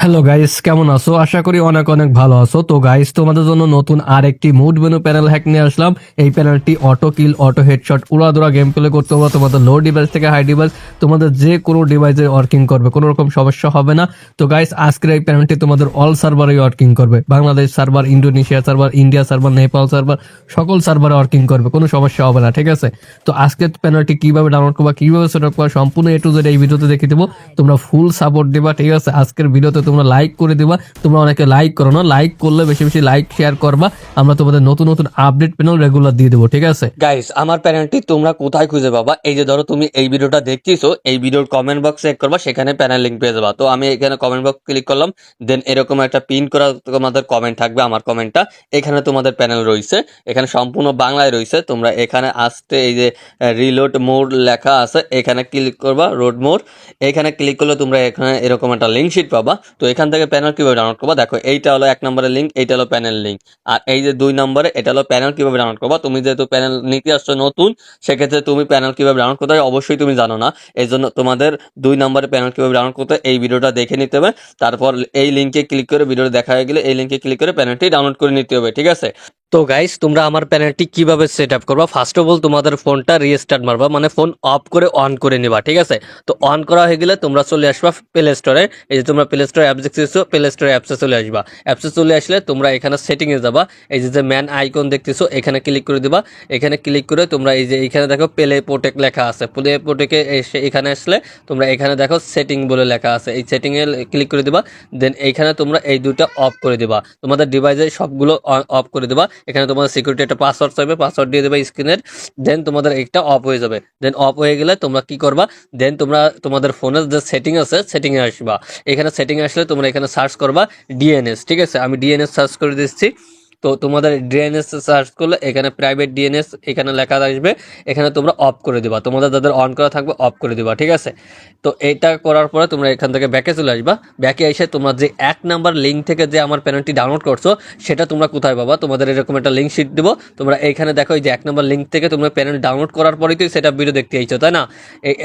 Hello guys, কেমন আছো? আশা করি অনেক অনেক ভালো আছো। তো গাইস, তোমাদের জন্য নতুন আরেকটি মুড মেনু প্যানেল হ্যাক নিয়ে আসলাম। এই প্যানেলটি অটো কিল, অটো হেডশট, উড়াধুরা গেম প্লে করতে হবে। তোমাদের লো ডিভাইস থেকে হাই ডিভাইস, তোমাদের যে কোনো ডিভাইসে ওয়ার্কিং করবে, কোনো রকম সমস্যা হবে না। তো গাইস, আজকের এই প্যানেলটি তোমাদের অল সার্ভারে ওয়ার্কিং করবে। Bangladesh server, Indonesia server, India server, Nepal server, সকল সার্ভারে ওয়ার্কিং করবে, কোনো সমস্যা হবে না। ঠিক আছে? তো আজকের প্যানেলটি কিভাবে ডাউনলোড করবা, কিভাবে সেট আপ করবা, সম্পূর্ণ এ টু জেড এই ভিডিওতে দেখিয়ে দেবো। তোমরা ফুল সাপোর্ট দিবা। ঠিক আছে? আজকের ভিডিওতে তোমরা লাইক করে দিবা। তোমরা অনেকে লাইক করো না, লাইক করলে বেশি বেশি লাইক শেয়ার করবা। আমরা তোমাদের নতুন নতুন আপডেট প্যানেল রেগুলার দিয়ে দেবো। ঠিক আছে গাইস, আমার প্যানেলটি তোমরা কোথায় খুঁজে পাবা? এই যে ধরো তুমি এই ভিডিওটা দেখতেছো, এই ভিডিওর কমেন্ট বক্স চেক করবা, সেখানে প্যানেল লিংক পেয়ে যাবা। তো আমি এখানে কমেন্ট বক্স ক্লিক করলাম, দেন এরকম একটা পিন করা তোমাদের কমেন্ট থাকবে, আমার কমেন্টটা। এখানে তোমাদের প্যানেল রয়েছে, এখানে সম্পূর্ণ বাংলায় রয়েছে। তোমরা এখানে আসতে এই যে রিলোড মোড লেখা আছে, এখানে ক্লিক করবা, রোড মোড। এখানে ক্লিক করলে তোমরা এখানে এরকম একটা লিঙ্ক শিট পাবা। তো এখান থেকে প্যানেল কিভাবে ডাউনলোড করবা, দেখো এইটা হলো 1 নম্বরের লিঙ্ক, এইটা হলো প্যানেল লিঙ্ক। আর এই যে 2 নম্বরে, এটা হলো প্যানেল কিভাবে ডাউনলোড করবা। তুমি যেহেতু প্যানেল নিতে আসছো নতুন, সেক্ষেত্রে তুমি প্যানেল কিভাবে ডাউনলোড করতে হয় অবশ্যই তুমি জানো না। এই জন্য তোমাদের 2 নম্বরে প্যানেল কিভাবে ডাউনলোড করতে হয় এই ভিডিওটা দেখে নিতে হবে। তারপর এই লিঙ্কে ক্লিক করে, ভিডিওটা দেখা হয়ে গেলে এই লিঙ্কে ক্লিক করে প্যানেলটি ডাউনলোড করে নিতে হবে। ঠিক আছে? তো গাইস, তোমরা আমার প্যানেলটি কিভাবে সেট আপ করবা, ফার্স্ট অফ অল তোমাদের ফোনটা রিস্টার্ট মারবা, মানে ফোন অফ করে অন করে নিবা। ঠিক আছে? তো অন করা হয়ে গেলে তোমরা চলে আসবা প্লে স্টোরে। এই যে তোমরা প্লে স্টোরে অ্যাপস দেখতেছো, প্লে স্টোরে অ্যাপসে চলে আসবা। অ্যাপসে চলে আসলে তোমরা এখানে সেটিংয়ে যাবা। এই যে ম্যান আইকন দেখতেছো, এখানে ক্লিক করে দিবা। এখানে ক্লিক করে তোমরা এই যে এখানে দেখো প্লে প্রোটেক্ট লেখা আছে, প্লে প্রোটেক্টে এসে এখানে আসলে তোমরা এখানে দেখো সেটিং বলে লেখা আছে, এই সেটিংয়ে ক্লিক করে দিবা। দেন এইখানে তোমরা এই দুটো অফ করে দিবা, তোমাদের ডিভাইসে সবগুলো অফ করে দিবা। এখানে তোমাদের সিকিউরিটি একটা পাসওয়ার্ড চাইবে, পাসওয়ার্ড দিয়ে দেবে স্ক্রিনের। দেন তোমাদের একটা অফ হয়ে যাবে। দেন অফ হয়ে গেলে তোমরা কি করবা, দেন তোমরা তোমাদের ফোনের যে সেটিং আছে সেটিংয়ে আসবা। এখানে সেটিংয়ে আসলে তোমরা এখানে সার্চ করবা ডিএনএস। ঠিক আছে? আমি ডিএনএস সার্চ করে দিচ্ছি। তো তোমাদের ডিএনএস সার্চ করলে এখানে প্রাইভেট ডিএনএস এখানে লেখা আসবে, এখানে তোমরা অফ করে দিবা। তোমাদের যাদের অন করা থাকবে অফ করে দিবা। ঠিক আছে? তো এইটা করার পরে তোমরা এখান থেকে ব্যাকে চলে আসবা। ব্যাকে এসে তোমরা যে 1 নাম্বার লিঙ্ক থেকে যে আমার প্যানেলটি ডাউনলোড করছো, সেটা তোমরা কোথায় পাবা? তোমাদের এরকম একটা লিঙ্ক শিট দিব। তোমরা এইখানে দেখো, এই যে 1 নাম্বার লিঙ্ক থেকে তোমরা প্যানেল ডাউনলোড করার পরেই তো সেটা ভিডিও দেখতে আইছো, তাই না?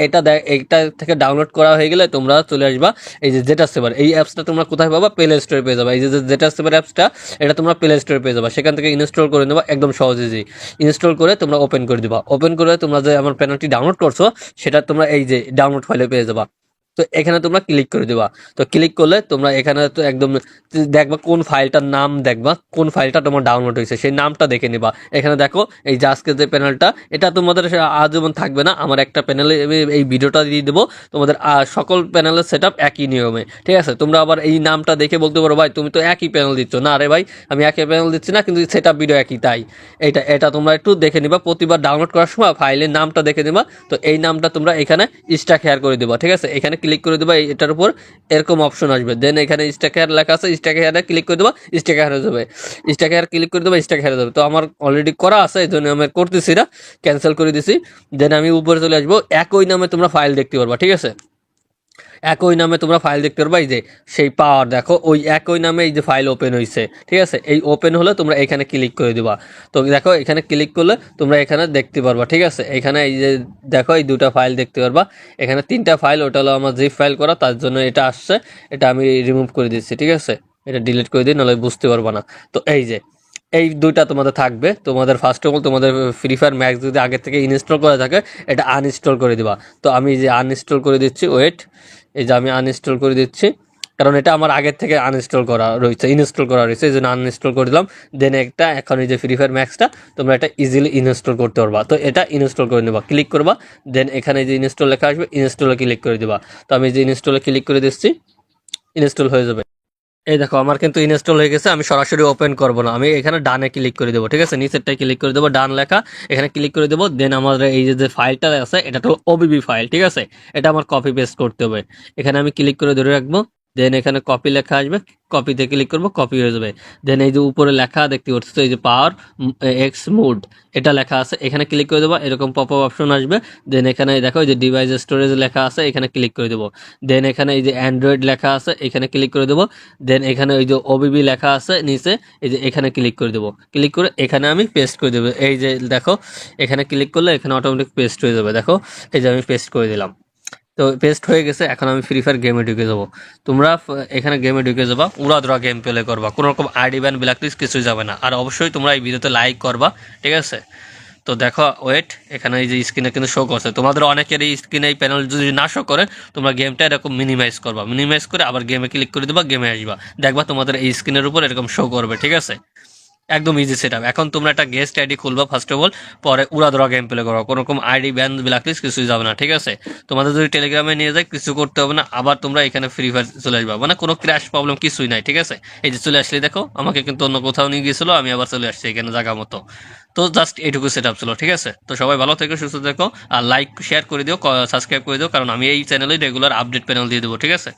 এইটা থেকে ডাউনলোড করা হয়ে গেলে তোমরা চলে আসবা এই যে জেটা সেভার। এই অ্যাপসটা তোমরা কোথায় পাবা? প্লে স্টোরে পেয়ে যাবা। এই যে জেটা সেভার অ্যাপসটা, এটা তোমরা প্লে স্টোরে পেয়ে যাবা। সেখান থেকে ইনস্টল করে নেবা, একদম সহজ ইজি। ইনস্টল করে তোমরা ওপেন করে দিবা। ওপেন করে তোমরা যে আমার প্যানেলটি ডাউনলোড করছো, সেটা তোমরা এই যে ডাউনলোড ফাইলে পেয়ে যাবা। তো এখানে তোমরা ক্লিক করে দিবা। তো ক্লিক করলে তোমরা এখানে তো একদম দেখবা কোন ফাইলটার নাম, দেখবা কোন ফাইলটা তোমার ডাউনলোড হয়েছে, সেই নামটা দেখে নিবা। এখানে দেখো এই যে আজকে যে প্যানেলটা, এটা তোমাদের আজীবন থাকবে না। আমার একটা প্যানেলে এই ভিডিওটা দিয়ে দেবো। তোমাদের সকল প্যানেলের সেট আপ একই নিয়মে। ঠিক আছে? তোমরা আবার এই নামটা দেখে বলতে পারো, ভাই তুমি তো একই প্যানেল দিচ্ছ। না রে ভাই, আমি একই প্যানেল দিচ্ছি না, কিন্তু সেট আপ ভিডিও একই। তাই এটা তোমরা একটু দেখে নিবা, প্রতিবার ডাউনলোড করার সময় ফাইলের নামটা দেখে নিবা। তো এই নামটা তোমরা এখানে স্ট্যাক হেয়ার করে দিবা। ঠিক আছে? এখানে ক্লিক করে দেবা, এটার উপর এরকম অপশন আসবে। দেন এখানে স্ট্যাক হেয়ার লেখা আছে, স্ট্যাক হেয়ারে ক্লিক করে দেবা, স্ট্যাক হেয়ার হয়ে যাবে। স্ট্যাক হেয়ার ক্লিক করে দেবা, স্ট্যাক হেয়ার হয়ে যাবে। তো আমার অলরেডি করা আছে, এই জন্য আমি করতেছি না, ক্যান্সেল করে দিছি। দেন আমি উপরে চলে আসবো, একই নামে তোমরা ফাইল দেখতে পারবা। ঠিক আছে? একই নামে তোমরা ফাইল দেখতে পারবা। এই যে সেই পাওয়ার দেখো, ওই একই নামে এই যে ফাইল ওপেন হয়েছে। ঠিক আছে? এই ওপেন হলে তোমরা এখানে ক্লিক করে দিবা। তো দেখো এখানে ক্লিক করলে তোমরা এখানে দেখতে পারবা। ঠিক আছে? এখানে এই যে দেখো এই দুটা ফাইল দেখতে পারবা। এখানে 3টা ফাইল, ওটা হলো আমার জিপ ফাইল করা, তার জন্য এটা আসছে। এটা আমি রিমুভ করে দিচ্ছি। ঠিক আছে? এটা ডিলিট করে দিই, নাহলে বুঝতে পারবা না। তো এই যে এই দুইটা তোমাদের থাকবে। তোমাদের ফার্স্ট অফ অল তোমাদের ফ্রি ফায়ার ম্যাক্স যদি আগে থেকে ইনস্টল করা থাকে, এটা আনইনস্টল করে দিবা। তো আমি যে আনইনস্টল করে দিচ্ছি, ওয়েট, এই যে আমি আনইনস্টল করে দিচ্ছি, কারণ এটা আমার আগের থেকে আনইনস্টল করা রয়েছে, ইনস্টল করা রয়েছে, এই জন্য আনইনস্টল করে দিলাম। দেন একটা এখন এই যে ফ্রি ফায়ার ম্যাক্সটা তোমরা এটা ইজিলি ইনস্টল করতে পারবা। তো এটা ইনস্টল করে নেবা, ক্লিক করবা। দেন এখানে যে ইনস্টল লেখা আসবে, ইনস্টলে ক্লিক করে দিবা। তো আমি যে ইনস্টলে ক্লিক করে দিচ্ছি, ইনস্টল হয়ে যাবে। এই দেখো আমার কিন্তু ইনস্টল হয়ে গেছে। আমি সরাসরি ওপেন করব না, আমি এখানে ডানে ক্লিক করে দেবো। ঠিক আছে? নিচেরটাই ক্লিক করে দেবো, ডান লেখা, এখানে ক্লিক করে দেবো। দেন আমার এই যে ফাইলটা আছে, এটা তো ওবিবি ফাইল। ঠিক আছে? এটা আমার কপি পেস্ট করতে হবে। এখানে আমি ক্লিক করে ধরে রাখবো। দেন এখানে কপি লেখা আসবে, কপিতে ক্লিক করবো, কপি হয়ে যাবে। দেন এই যে উপরে লেখা দেখতে পাচ্ছ, এই যে পাওয়ার এক্স মোড, এটা লেখা আছে, এখানে ক্লিক করে দেবো, এরকম পপ আপ অপশন আসবে। দেন এখানে দেখো এই যে ডিভাইস স্টোরেজ লেখা আছে, এখানে ক্লিক করে দেবো। দেন এখানে এই যে অ্যান্ড্রয়েড লেখা আছে, এখানে ক্লিক করে দেবো। দেন এখানে ওই যে ওবিবি লেখা আছে নিচে, এই যে এখানে ক্লিক করে দেবো। ক্লিক করে এখানে আমি পেস্ট করে দেবো। এই যে দেখো এখানে ক্লিক করলে এখানে অটোমেটিক পেস্ট হয়ে যাবে। দেখো এই যে আমি পেস্ট করে দিলাম। তো পেস্ট হয়ে গেছে, এখন আমি ফ্রি ফায়ার গেমে ঢুকে যাবো। তোমরা এখানে গেমে ঢুকে যাবা, উড়াধুরা গেম প্লে করবা, কোনো রকম আইডি ব্যান ব্ল্যাকলিস্ট কিছুই যাবে না। আর অবশ্যই তোমরা এই ভিডিওতে লাইক করবা, ঠিক আছে? তো দেখো ওয়েট, এখানে এই যে স্ক্রিনে কিন্তু শো করছে, তোমাদের অনেকেরই স্ক্রিনে এই প্যানেল যদি না শো করে তোমরা গেমটা এরকম মিনিমাইজ করবা, মিনিমাইজ করে আবার গেমে ক্লিক করে দেবা, গেমে আসবা, দেখবা তোমাদের এই স্ক্রিনের উপর এরকম শো করবে, ঠিক আছে? একদম ইজি সেট আপ। এখন তোমরা একটা গেস্ট আইডি খুলবা ফার্স্ট অফ অল, পরে উড়াধরা গেম প্লে করো, কোনো রকম আইডি ব্যান ব্ল্যাকলিস্ট কিছুই যাবে না, ঠিক আছে? তোমাদের যদি টেলিগ্রামে নিয়ে যায় কিছু করতে হবে না, আবার তোমরা এখানে ফ্রি ফায়ার চলে আসবা, মানে কোনো ক্র্যাশ প্রবলেম কিছুই নাই, ঠিক আছে? এই যে চলে আসলে দেখো, আমাকে কিন্তু অন্য কোথাও নিয়ে গিয়েছিল, আমি আবার চলে আসছি এখানে জায়গা মতো। তো জাস্ট এইটুকু সেট আপ ছিল, ঠিক আছে? তো সবাই ভালো থেকো, সুস্থ থেকো, আর লাইক শেয়ার করে দিও, সাবস্ক্রাইব করে দিও, কারণ আমি এই চ্যানেলে রেগুলার আপডেট প্যানেল দিয়ে দেবো, ঠিক আছে?